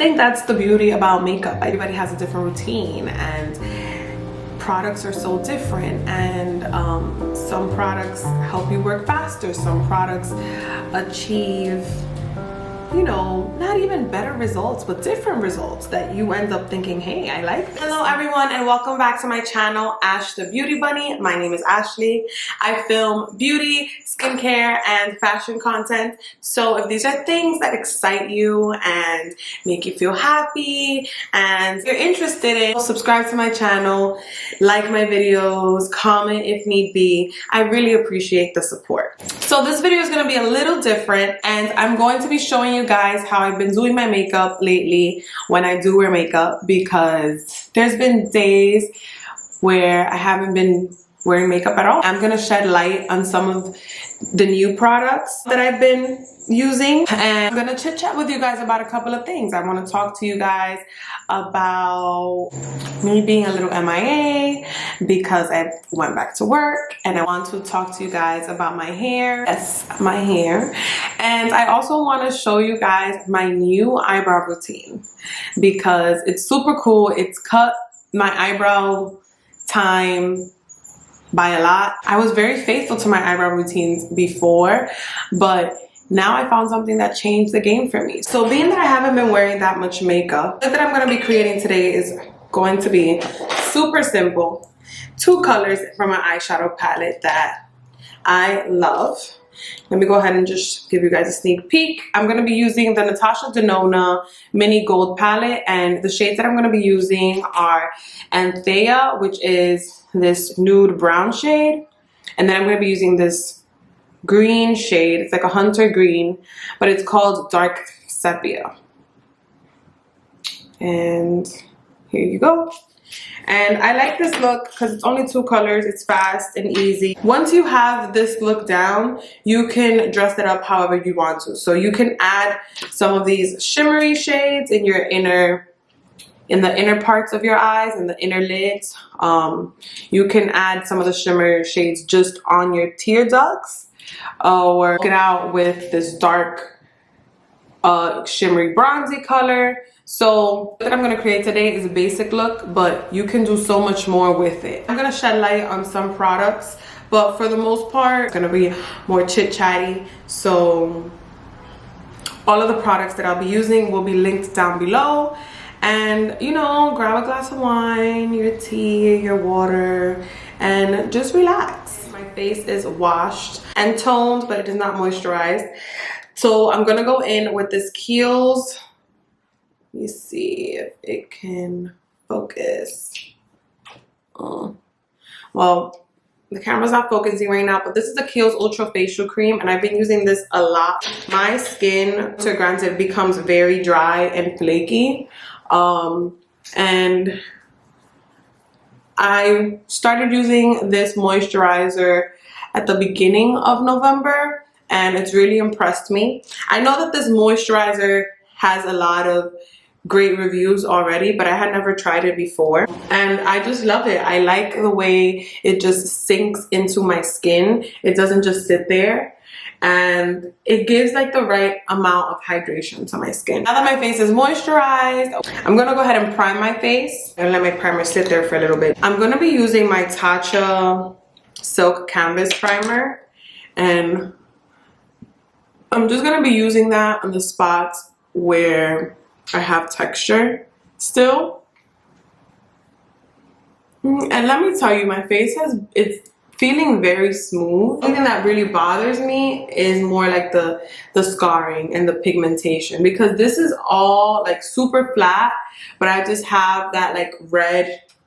think that's the beauty about makeup. Everybody has a different routine, and products are so different, and some products help you work faster, some products achieve, you know, not even better results, but different results that you end up thinking, hey, I like this. Hello everyone, and welcome back to my channel, Ash the Beauty Bunny. My name is Ashley. I film beauty, skincare, and fashion content. So if these are things that excite you and make you feel happy and you're interested in, subscribe to my channel, like my videos, comment if need be. I really appreciate the support. So this video is going to be a little different, and I'm going to be showing you guys how I've been doing my makeup lately when I do wear makeup, because there's been days where I haven't been wearing makeup at all. I'm gonna shed light on some of the new products that I've been using, and I'm gonna chit chat with you guys about a couple of things. I want to talk to you guys about me being a little MIA because I went back to work, and I want to talk to you guys about my hair. Yes, my hair. And I also want to show you guys my new eyebrow routine because it's super cool. It's cut my eyebrow time by a lot. I was very faithful to my eyebrow routines before, but now I found something that changed the game for me. So being that I haven't been wearing that much makeup, the look that I'm going to be creating today is going to be super simple. Two colors from an eyeshadow palette that I love. Let me go ahead and just give you guys a sneak peek. I'm going to be using the Natasha Denona Mini Gold Palette, and the shades that I'm going to be using are Anthea, which is this nude brown shade, and then I'm going to be using this green shade. It's like a hunter green, but it's called Dark Sepia. And here you go. And I like this look because it's only two colors. It's fast and easy. Once you have this look down, you can dress it up however you want to. So you can add some of these shimmery shades in your in the inner parts of your eyes and the inner lids. You can add some of the shimmer shades just on your tear ducts, or get out with this dark shimmery bronzy color. So what I'm going to create today is a basic look, but you can do so much more with it. I'm going to shed light on some products, but for the most part it's going to be more chit chatty. So all of the products that I'll be using will be linked down below. And you know, grab a glass of wine, your tea, your water, and just relax. My face is washed and toned, but it is not moisturized. So I'm gonna go in with this Khiels. Let me see if it can focus. Well, the camera's not focusing right now, but this is the Khiels Ultra Facial Cream, and I've been using this a lot. My skin, to granted, becomes very dry and flaky. And I started using this moisturizer at the beginning of November, and it's really impressed me. I know that this moisturizer has a lot of great reviews already, but I had never tried it before, and I just love it. I like the way it just sinks into my skin. It doesn't just sit there, and it gives like the right amount of hydration to my skin. Now that my face is moisturized, I'm gonna go ahead and prime my face and let my primer sit there for a little bit. I'm gonna be using my Tatcha Silk Canvas Primer, and I'm just gonna be using that on the spots where I have texture still. And let me tell you, my face it's feeling very smooth. Something that really bothers me is more like the scarring and the pigmentation, because this is all like super flat, but I just have that like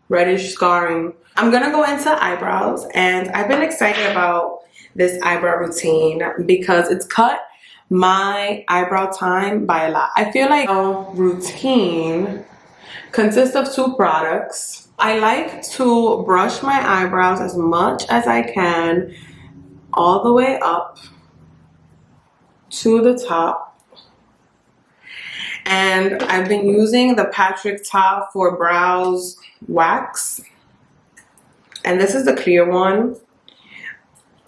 reddish scarring. I'm gonna go into eyebrows, and I've been excited about this eyebrow routine because it's cut my eyebrow time by a lot. I feel like our routine consists of two products. I like to brush my eyebrows as much as I can all the way up to the top. And I've been using the Patrick Ta for Brows wax. And this is the clear one.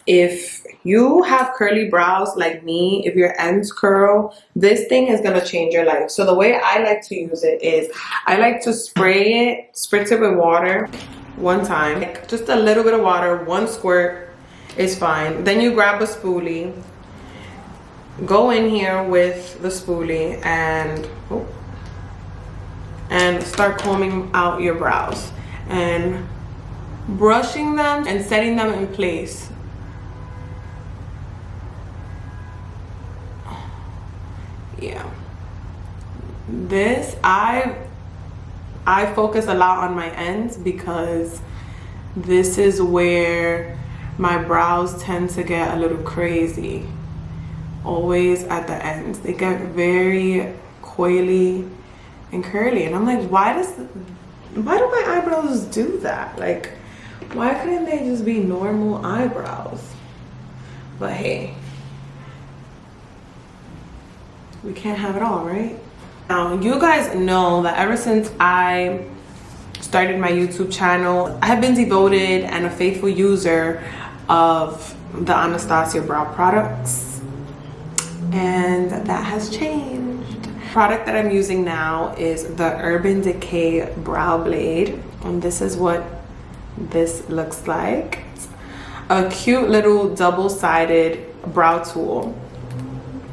if you have curly brows like me, if your ends curl, this thing is going to change your life. So the way I like to use it is I like to spritz it with water one time, like just a little bit of water, one squirt is fine. Then you grab a spoolie, go in here with the spoolie and start combing out your brows and brushing them and setting them in place. Yeah, this I focus a lot on my ends because this is where my brows tend to get a little crazy. Always at the ends, they get very coily and curly, and I'm like, why do my eyebrows do that? Like, why couldn't they just be normal eyebrows? But hey, we can't have it all, right? Now, you guys know that ever since I started my YouTube channel, I have been devoted and a faithful user of the Anastasia brow products, and that has changed. The product that I'm using now is the Urban Decay Brow Blade, and this is what this looks like. It's a cute little double-sided brow tool.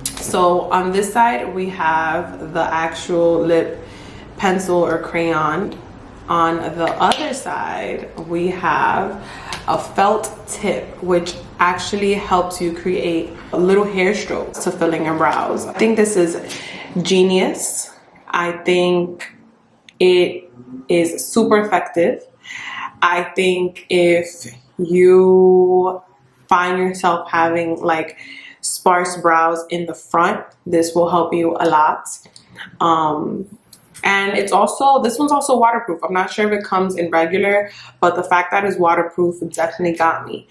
So on this side we have the actual lip pencil or crayon. On the other side we have a felt tip, which actually helps you create little hair strokes to fill in your brows. I think this is genius. I think it is super effective. I think if you find yourself having like sparse brows in the front, this will help you a lot. And it's also, this one's also waterproof. I'm not sure if it comes in regular, but the fact that it's waterproof definitely got me.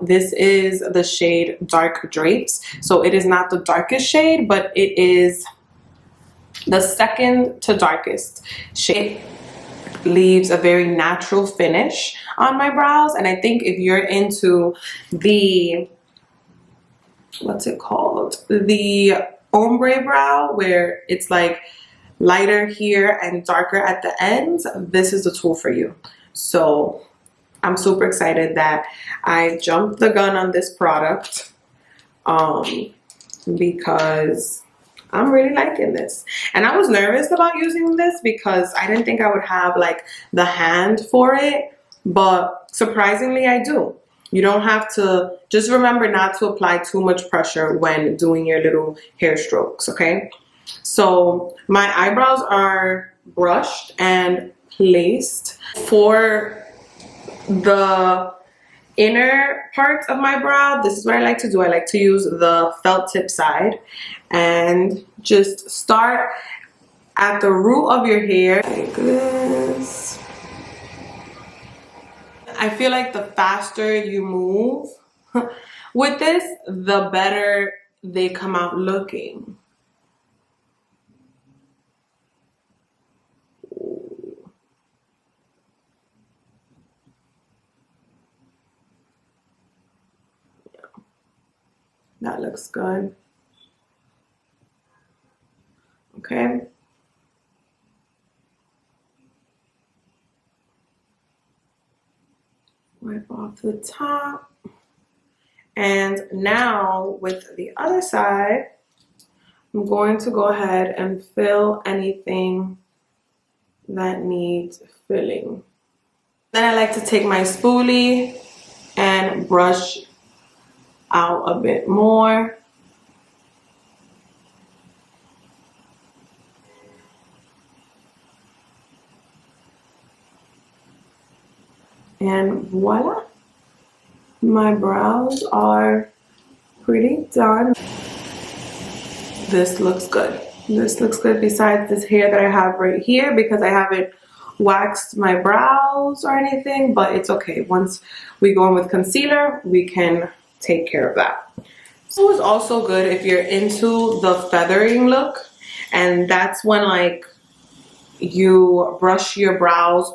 This is the shade Dark Drapes. So it is not the darkest shade, but it is the second to darkest shade. Leaves a very natural finish on my brows. And I think if you're into the, what's it called, the ombre brow, where it's like lighter here and darker at the ends, this is the tool for you. So I'm super excited that I jumped the gun on this product because I'm really liking this. And I was nervous about using this because I didn't think I would have like the hand for it, but surprisingly I do. You don't have to, just remember not to apply too much pressure when doing your little hair strokes, okay? So my eyebrows are brushed and placed. For the inner parts of my brow, this is what I like to do. I like to use the felt tip side and just start at the root of your hair like this. I feel like the faster you move with this, the better they come out looking. That looks good. Okay. Wipe off the top. And now with the other side, I'm going to go ahead and fill anything that needs filling. Then I like to take my spoolie and brush out a bit more. And voila, my brows are pretty done. This looks good. This looks good besides this hair that I have right here because I haven't waxed my brows or anything, but it's okay. Once we go in with concealer, we can take care of that. So it's also good if you're into the feathering look, and that's when like you brush your brows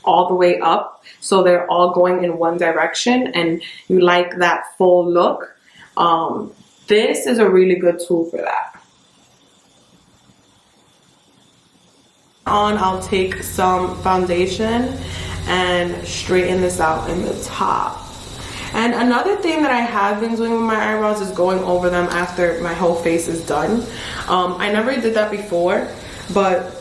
all the way up, so they're all going in one direction and you like that full look. This is a really good tool for that. I'll take some foundation and straighten this out in the top. And another thing that I have been doing with my eyebrows is going over them after my whole face is done. I never did that before, but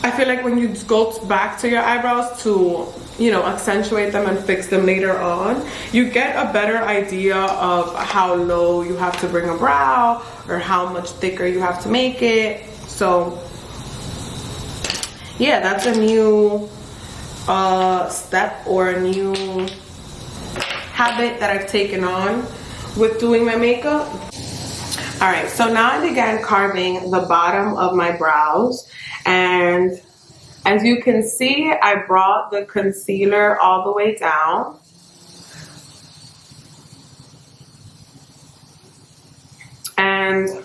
I feel like when you go back to your eyebrows to, you know, accentuate them and fix them later on, you get a better idea of how low you have to bring a brow or how much thicker you have to make it. So yeah, that's a new step or a new habit that I've taken on with doing my makeup. All right, so now I began carving the bottom of my brows, and as you can see, I brought the concealer all the way down. And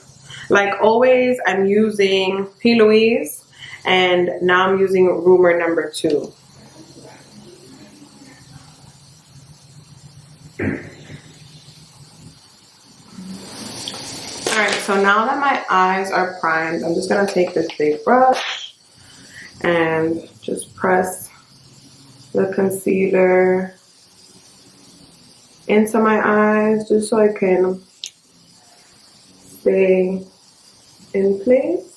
like always, I'm using Louise, and now I'm using Rumour number 2. Alright, so now that my eyes are primed, I'm just going to take this big brush and just press the concealer into my eyes just so I can stay in place.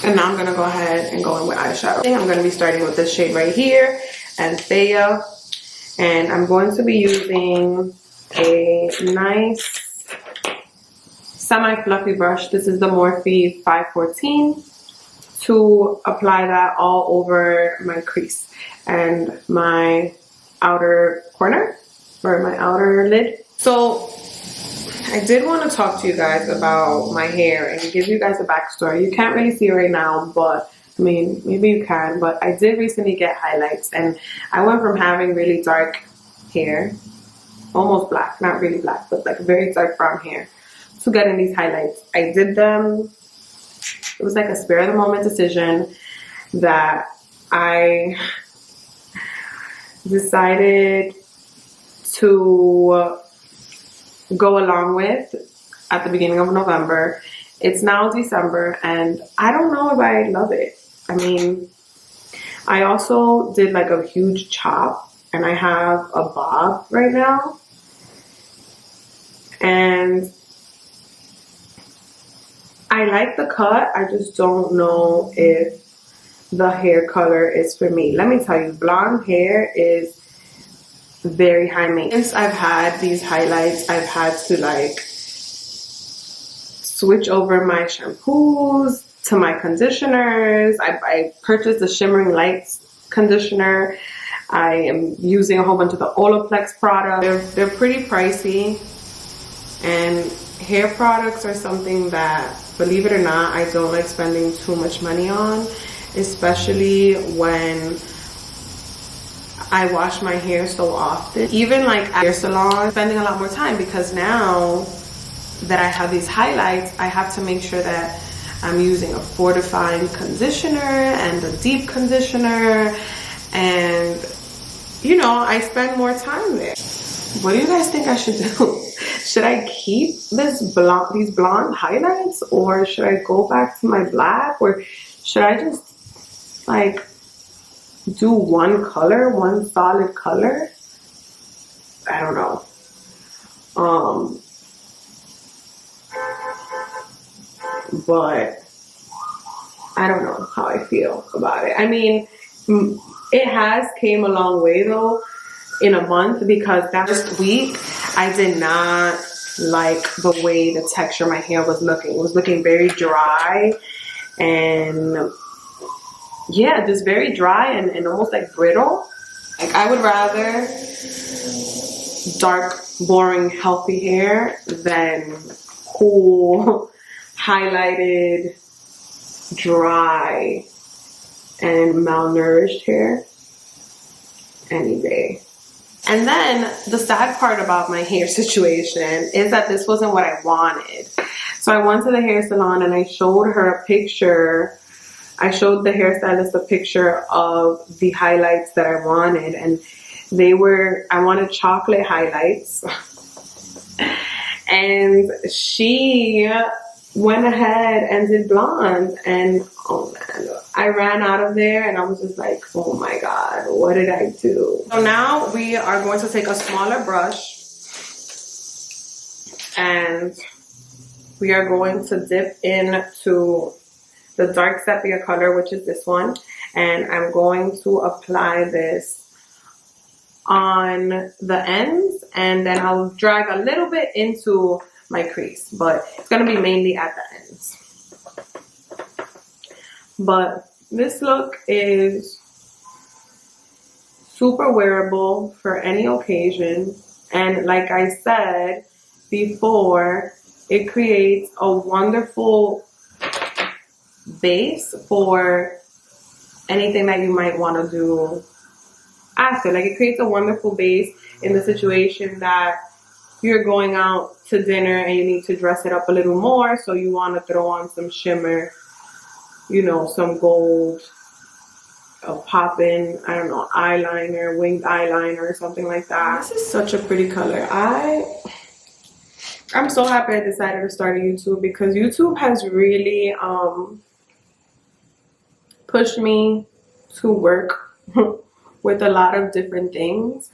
And now I'm going to go ahead and go in with eyeshadow. I'm going to be starting with this shade right here, Anthea, and I'm going to be using a nice semi-fluffy brush. This is the Morphe 514 to apply that all over my crease and my outer corner or my outer lid. So I did want to talk to you guys about my hair and give you guys a backstory. You can't really see it right now, but I mean, maybe you can, but I did recently get highlights, and I went from having really dark hair, almost black, not really black, but like very dark brown hair, to getting these highlights. I did them. It was like a spur of the moment decision that I decided to go along with at the beginning of November. It's now December, and I don't know if I love it. I mean, I also did like a huge chop, and I have a bob right now, and I like the cut. I just don't know if the hair color is for me. Let me tell you, blonde hair is very high maintenance. Since I've had these highlights, I've had to like switch over my shampoos to my conditioners. I purchased the Shimmering Lights conditioner. I am using a whole bunch of the Olaplex products. They're pretty pricey, and hair products are something that, believe it or not, I don't like spending too much money on, especially when I wash my hair so often. Even like at hair salon, spending a lot more time, because now that I have these highlights, I have to make sure that I'm using a fortifying conditioner and a deep conditioner, and you know, I spend more time there. What do you guys think I should do? Should I keep these blonde highlights, or should I go back to my black, or should I just like do one color, one solid color? I don't know. But I don't know how I feel about it. I mean, it has came a long way though in a month, because that first week I did not like the way the texture of my hair was looking. It was looking very dry, and yeah, just very dry and almost like brittle. Like, I would rather dark, boring, healthy hair than cool, highlighted, dry, and malnourished hair any day. And then the sad part about my hair situation is that this wasn't what I wanted. So I went to the hair salon and I showed her a picture I showed the hairstylist a picture of the highlights that I wanted, and I wanted chocolate highlights. And she went ahead and did blonde, and oh man, I ran out of there and I was just like, oh my god, what did I do? So now we are going to take a smaller brush and we are going to dip into the dark sepia color, which is this one, and I'm going to apply this on the ends, and then I'll drag a little bit into my crease, but it's going to be mainly at the ends. But this look is super wearable for any occasion, and like I said before, it creates a wonderful base for anything that you might want to do after. Like, it creates a wonderful base in the situation that you're going out to dinner and you need to dress it up a little more, so you want to throw on some shimmer, you know, some gold, a pop-in, I don't know, eyeliner, winged eyeliner or something like that. This is such a pretty color. I'm so happy I decided to start a YouTube, because YouTube has really pushed me to work with a lot of different things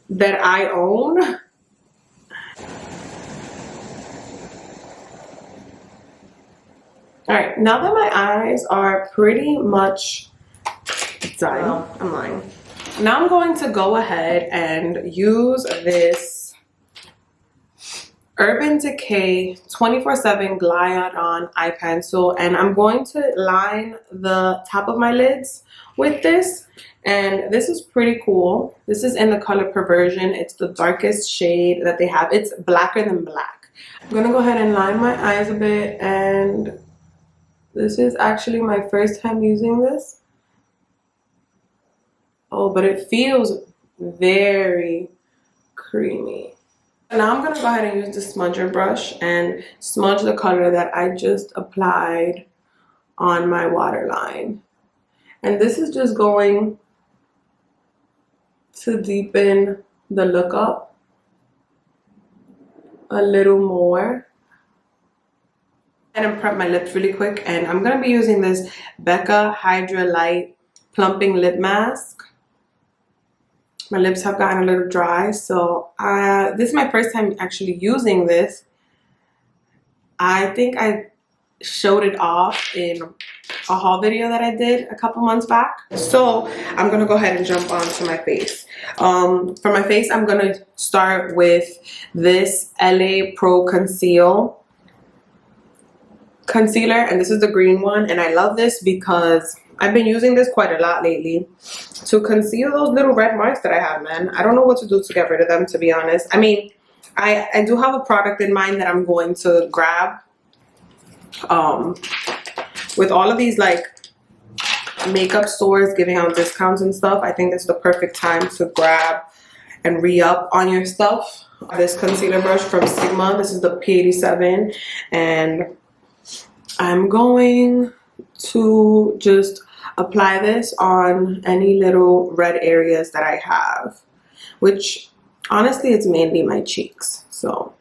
that I own. Alright, now that my eyes are pretty much done, well, I'm lying. Now I'm going to go ahead and use this Urban Decay 24/7 Glide On eye pencil, and I'm going to line the top of my lids with this. And this is pretty cool. This is in the color Perversion. It's the darkest shade that they have. It's blacker than black. I'm gonna go ahead and line my eyes a bit, and this is actually my first time using this. Oh, but it feels very creamy. Now I'm gonna go ahead and use the smudger brush and smudge the color that I just applied on my waterline. And this is just going to deepen the look up a little more. And prep my lips really quick, and I'm gonna be using this Becca Hydra Light Plumping Lip Mask. My lips have gotten a little dry, so this is my first time actually using this. I think I showed it off in a haul video that I did a couple months back. So I'm gonna go ahead and jump onto my face. For my face, I'm gonna start with this LA Pro Concealer, and this is the green one, and I love this because I've been using this quite a lot lately to conceal those little red marks that I have, man. I don't know what to do to get rid of them, to be honest. I mean, I do have a product in mind that I'm going to grab. With all of these like makeup stores giving out discounts and stuff, I think it's the perfect time to grab and re-up on your stuff. This concealer brush from Sigma, this is the P87, and I'm going to just apply this on any little red areas that I have, which honestly it's mainly my cheeks. So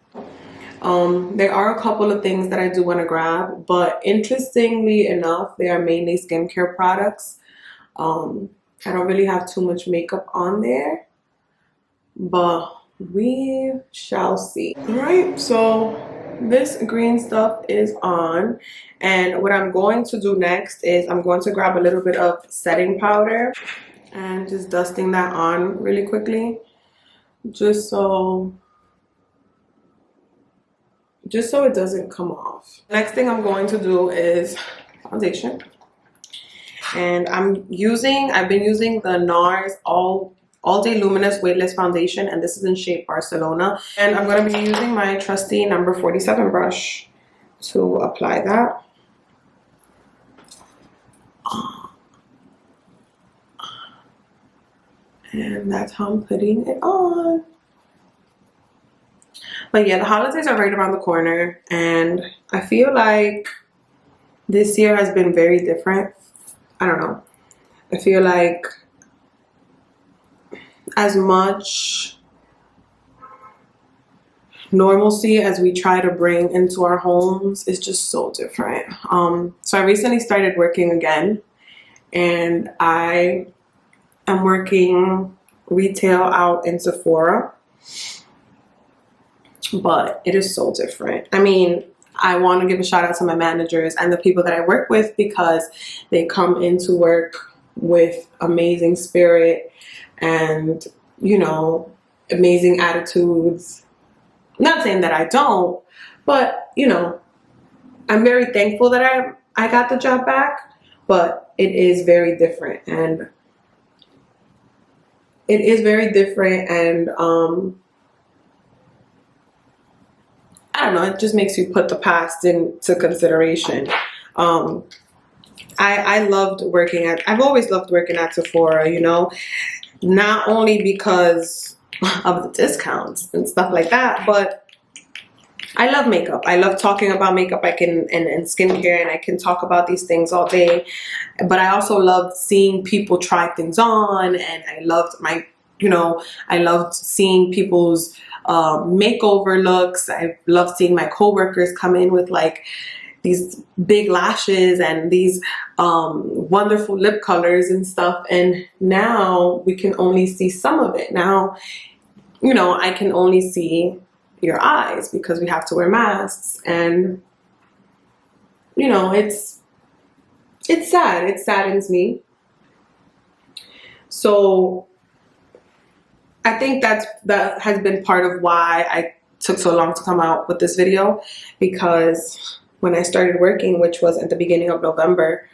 there are a couple of things that I do want to grab, but interestingly enough, they are mainly skincare products. I don't really have too much makeup on there, but we shall see. All right, so this green stuff is on, and what I'm going to do next is I'm going to grab a little bit of setting powder and just dusting that on really quickly, just so it doesn't come off. Next thing I'm going to do is foundation, and I've been using the Nars all Day Luminous Weightless Foundation, and this is in shade Barcelona, and I'm going to be using my trusty number 47 brush to apply that. And that's how I'm putting it on. But yeah, the holidays are right around the corner, and I feel like this year has been very different I don't know. I feel like as much normalcy as we try to bring into our homes is just so different. So I recently started working again, and I am working retail out in Sephora, but it is so different. I mean, I want to give a shout out to my managers and the people that I work with, because they come into work with amazing spirit and, you know, amazing attitudes. Not saying that I don't, but, you know, I'm very thankful that I got the job back, but it is very different, and it is very different, and I don't know, it just makes you put the past into consideration. I loved working at, I've always loved working at Sephora, you know, not only because of the discounts and stuff like that, but I love makeup. I love talking about makeup. I can, and skincare, and I can talk about these things all day. But I also loved seeing people try things on, and I loved my, you know, I loved seeing people's makeover looks. I loved seeing my coworkers come in with like these big lashes and these wonderful lip colors and stuff. And now we can only see some of it. Now, you know, I can only see your eyes because we have to wear masks, and you know, it's sad. It saddens me. So I think that has been part of why I took so long to come out with this video, because when I started working, which was at the beginning of November,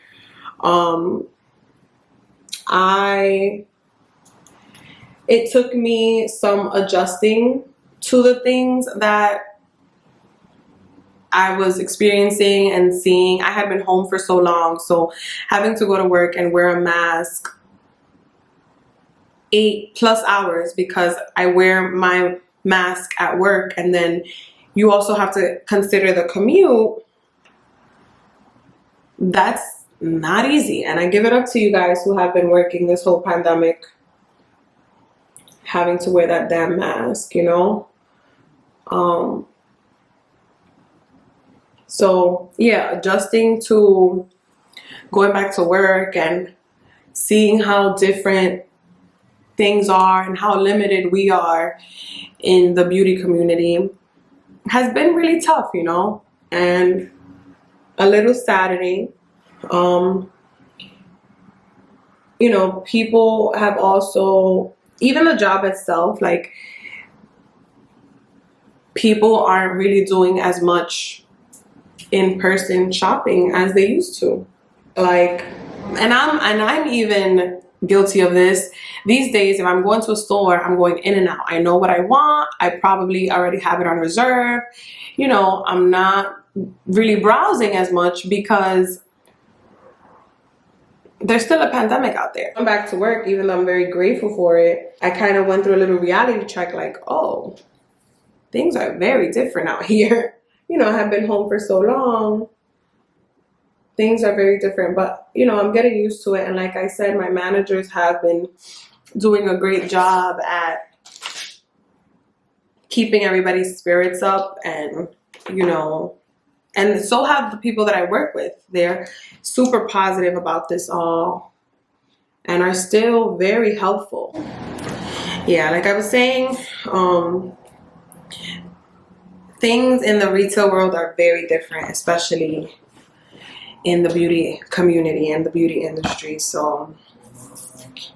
it took me some adjusting to the things that I was experiencing and seeing. I had been home for so long, so having to go to work and wear a mask 8+ hours, because I wear my mask at work, and then you also have to consider the commute. That's not easy, and I give it up to you guys who have been working this whole pandemic, having to wear that damn mask, you know. So yeah, adjusting to going back to work and seeing how different things are and how limited we are in the beauty community has been really tough, you know, and a little saddening. You know, people have also, even the job itself, like, people aren't really doing as much in-person shopping as they used to. Like, and I'm even guilty of this these days. If I'm going to a store, I'm going in and out. I know what I want. I probably already have it on reserve. You know, I'm not really browsing as much because there's still a pandemic out there. I'm back to work, even though I'm very grateful for it. I kind of went through a little reality check, like, oh, things are very different out here. You know, I have been home for so long. Things are very different, but you know, I'm getting used to it. And like I said, my managers have been doing a great job at keeping everybody's spirits up, and you know, and so have the people that I work with. They're super positive about this all and are still very helpful. Yeah, like I was saying, things in the retail world are very different, especially in the beauty community and the beauty industry. So,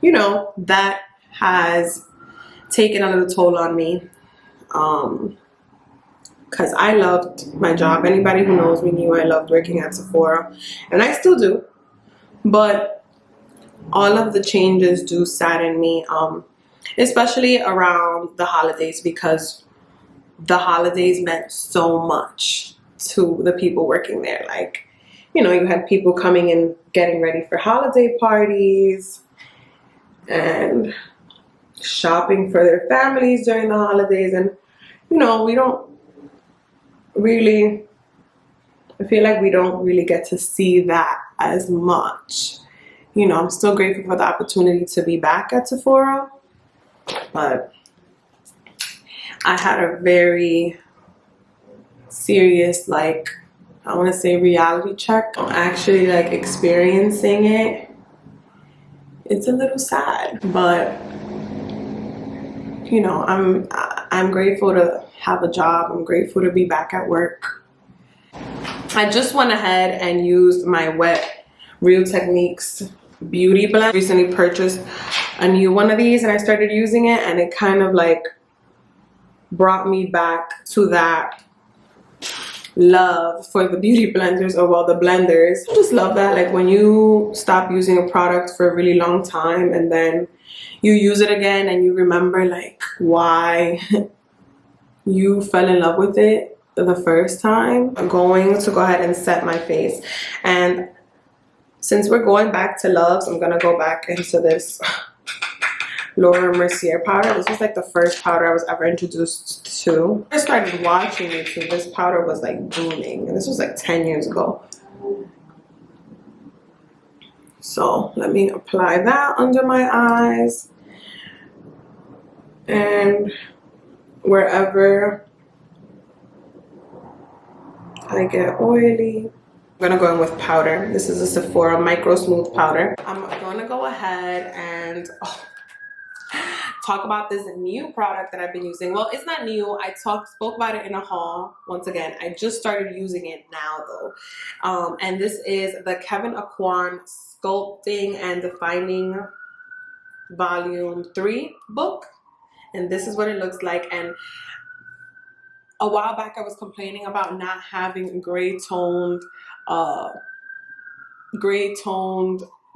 you know, that has taken a little toll on me, because I loved my job. Anybody who knows me knew I loved working at Sephora, and I still do, but all of the changes do sadden me, especially around the holidays, because the holidays meant so much to the people working there. Like, you know, you had people coming and getting ready for holiday parties and shopping for their families during the holidays. And, you know, we don't really, I feel like we don't really get to see that as much you know, I'm still grateful for the opportunity to be back at Sephora. But I had a very serious, like, I want to say reality check. Actually, like, experiencing it. It's a little sad, but you know, I'm grateful to have a job. I'm grateful to be back at work. I just went ahead and used my Wet Real Techniques beauty blend. Recently purchased a new one of these and I started using it, and it kind of like brought me back to that love for the beauty blenders, or well, the blenders. I just love that, like, when you stop using a product for a really long time and then you use it again and you remember like why you fell in love with it the first time. I'm going to go ahead and set my face, and since we're going back to loves, I'm gonna go back into this Laura Mercier powder. This was like the first powder I was ever introduced to. I started watching YouTube. This powder was like booming, and this was like 10 years ago. So let me apply that under my eyes and wherever I get oily. I'm gonna go in with powder. This is a Sephora Microsmooth powder. I'm gonna go ahead and talk about this new product that I've been using. Well, it's not new. I spoke about it in a haul. Once again, I just started using it now though. And this is the Kevyn Aucoin Sculpting and Defining Volume 3 book. And this is what it looks like. And a while back I was complaining about not having gray toned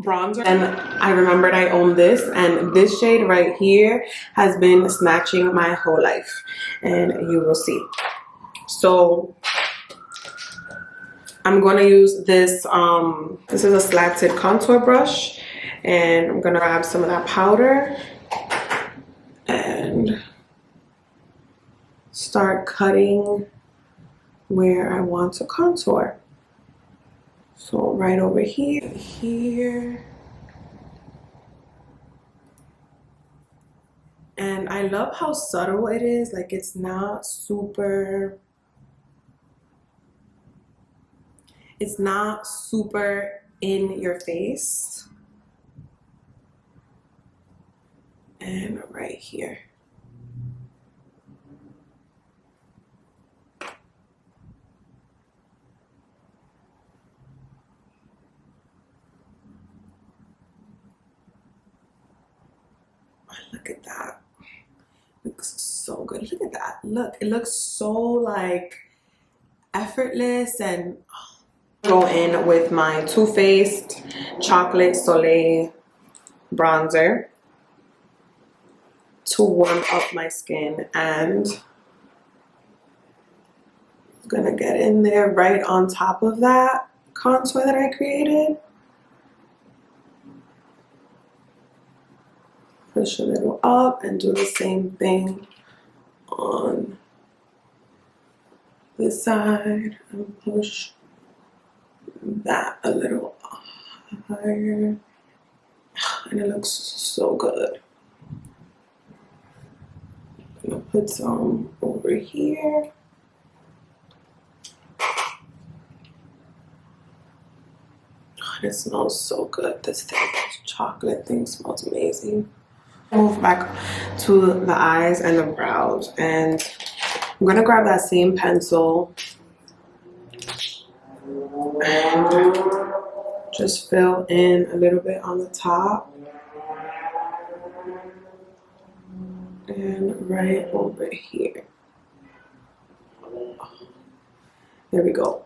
bronzer, and I remembered I own this, and this shade right here has been snatching my whole life, and you will see. So I'm going to use this this is a slatted contour brush, and I'm going to grab some of that powder and start cutting where I want to contour. So right over here. And I love how subtle it is. Like, it's not super in your face. And right here. Look at that. Looks so good. Look at that. Look, it looks so like effortless. And go in with my Toofaced Chocolate Soleil bronzer to warm up my skin, and I'm gonna get in there right on top of that contour that I created. Push a little up and do the same thing on this side, and push that a little higher, and it looks so good. I'm gonna put some over here. Oh, it smells so good. This thing, this chocolate thing smells amazing. Move back to the eyes and the brows, and I'm gonna grab that same pencil and just fill in a little bit on the top and right over here. There we go.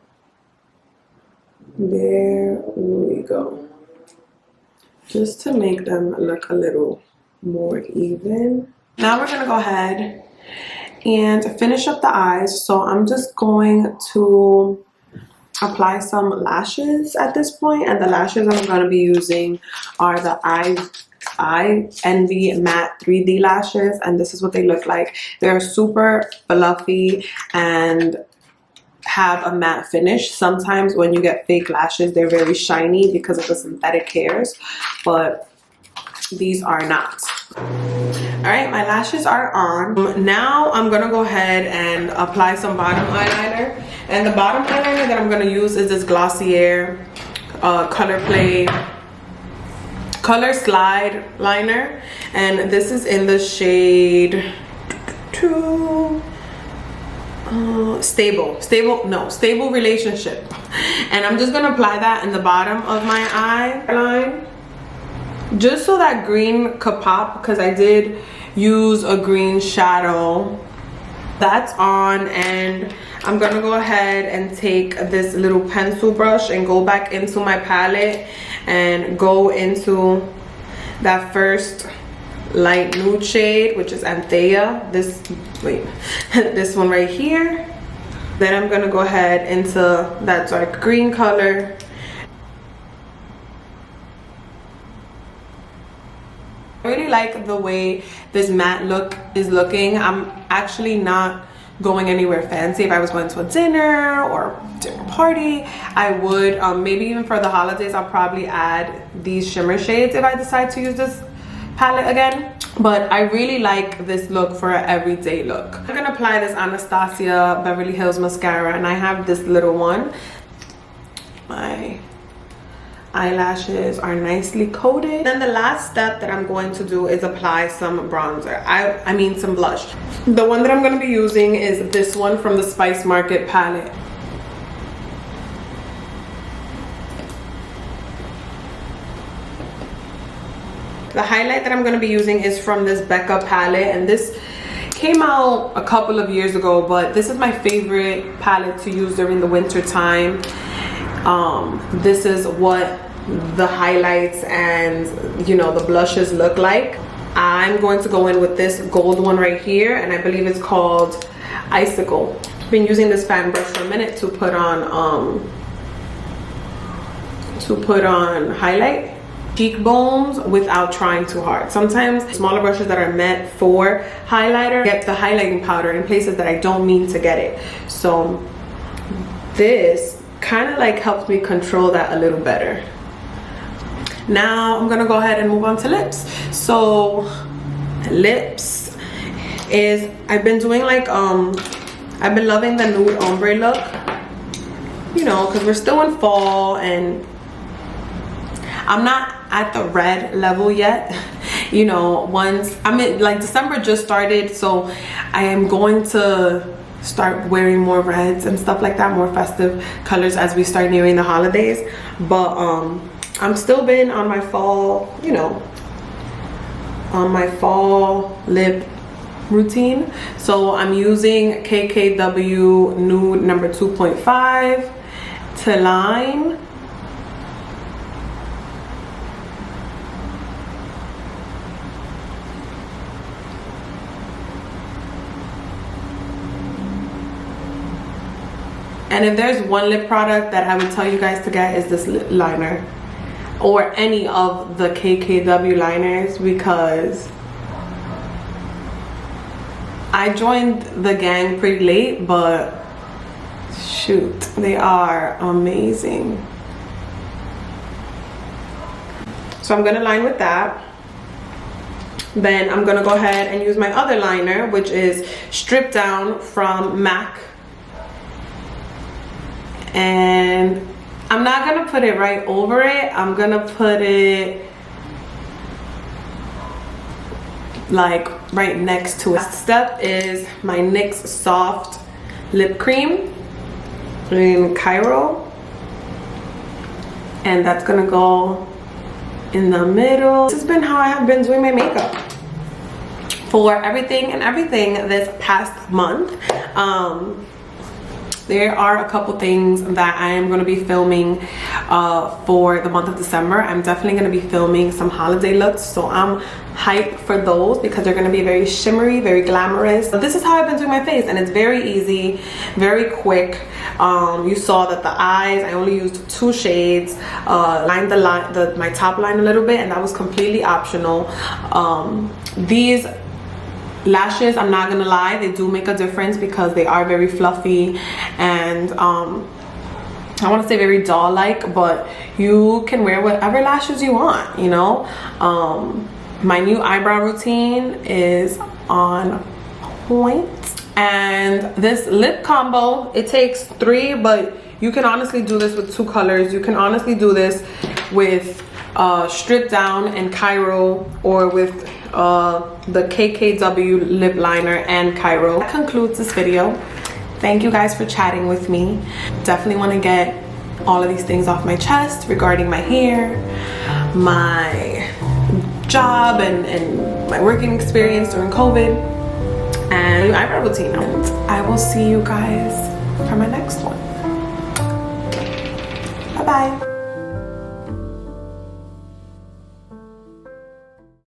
There we go. Just to make them look a little more even. Now we're gonna go ahead and finish up the eyes. So I'm just going to apply some lashes at this point, and the lashes I'm going to be using are the I Envy Matte 3D lashes, and this is what they look like. They're super fluffy and have a matte finish. Sometimes when you get fake lashes, they're very shiny because of the synthetic hairs, but these are not. All right, my lashes are on. Now I'm gonna go ahead and apply some bottom eyeliner. And the bottom eyeliner that I'm gonna use is this Glossier Color Play Color Slide liner, and this is in the shade Stable Relationship. And I'm just gonna apply that in the bottom of my eye line, just so that green could pop, because I did use a green shadow. That's on, and I'm gonna go ahead and take this little pencil brush and go back into my palette and go into that first light nude shade, which is Anthea. This one right here. Then I'm gonna go ahead into that dark green color. I really like the way this matte look is looking. I'm actually not going anywhere fancy. If I was going to a dinner or a dinner party, I would maybe even for the holidays, I'll probably add these shimmer shades if I decide to use this palette again. But I really like this look for an everyday look. I'm gonna apply this Anastasia Beverly Hills mascara, and I have this little one. My eyelashes are nicely coated. Then the last step that I'm going to do is apply some bronzer. I mean some blush. The one that I'm going to be using is this one from the Spice Market palette. The highlight that I'm going to be using is from this Becca palette, and this came out a couple of years ago, but this is my favorite palette to use during the winter time. This is what the highlights and the blushes look like. I'm going to go in with this gold one right here, and I believe it's called Icicle. I've been using this fan brush for a minute to put on highlight cheekbones without trying too hard. Sometimes smaller brushes that are meant for highlighter get the highlighting powder in places that I don't mean to get it. So this kind of like helps me control that a little better. Now I'm gonna go ahead and move on to lips. So lips is, I've been doing like I've been loving the nude ombre look, because we're still in fall and I'm not at the red level yet. December just started, so I am going to start wearing more reds and stuff like that, more festive colors as we start nearing the holidays. But I'm still been on my fall, on my fall lip routine. So I'm using KKW Nude number 2.5 to line. And if there's one lip product that I would tell you guys to get, is this lip liner, or any of the KKW liners, because I joined the gang pretty late, but shoot, they are amazing. So I'm gonna line with that. Then I'm gonna go ahead and use my other liner, which is Strip Down from MAC. And I'm not gonna put it right over it. I'm gonna put it like right next to it. Last step is my NYX Soft Lip Cream in Cairo. And that's gonna go in the middle. This has been how I have been doing my makeup for everything this past month. There are a couple things that I am going to be filming for the month of December. I'm definitely going to be filming some holiday looks, so I'm hyped for those because they're going to be very shimmery, very glamorous. But this is how I've been doing my face, and it's very easy, very quick. You saw that the eyes, I only used 2 shades, lined my top line a little bit, and that was completely optional. These Lashes, I'm not gonna lie, they do make a difference because they are very fluffy and I want to say very doll like, but you can wear whatever lashes you want, you know. My new eyebrow routine is on point, and this lip combo, it takes 3, but you can honestly do this with 2 colors. You can honestly do this with Strip Down and Cairo, or with the KKW Lip Liner and Cairo. That concludes this video. Thank you guys for chatting with me. Definitely want to get all of these things off my chest regarding my hair, my job, and my working experience during COVID, and eyebrow routine. And I will see you guys for my next one. Bye bye.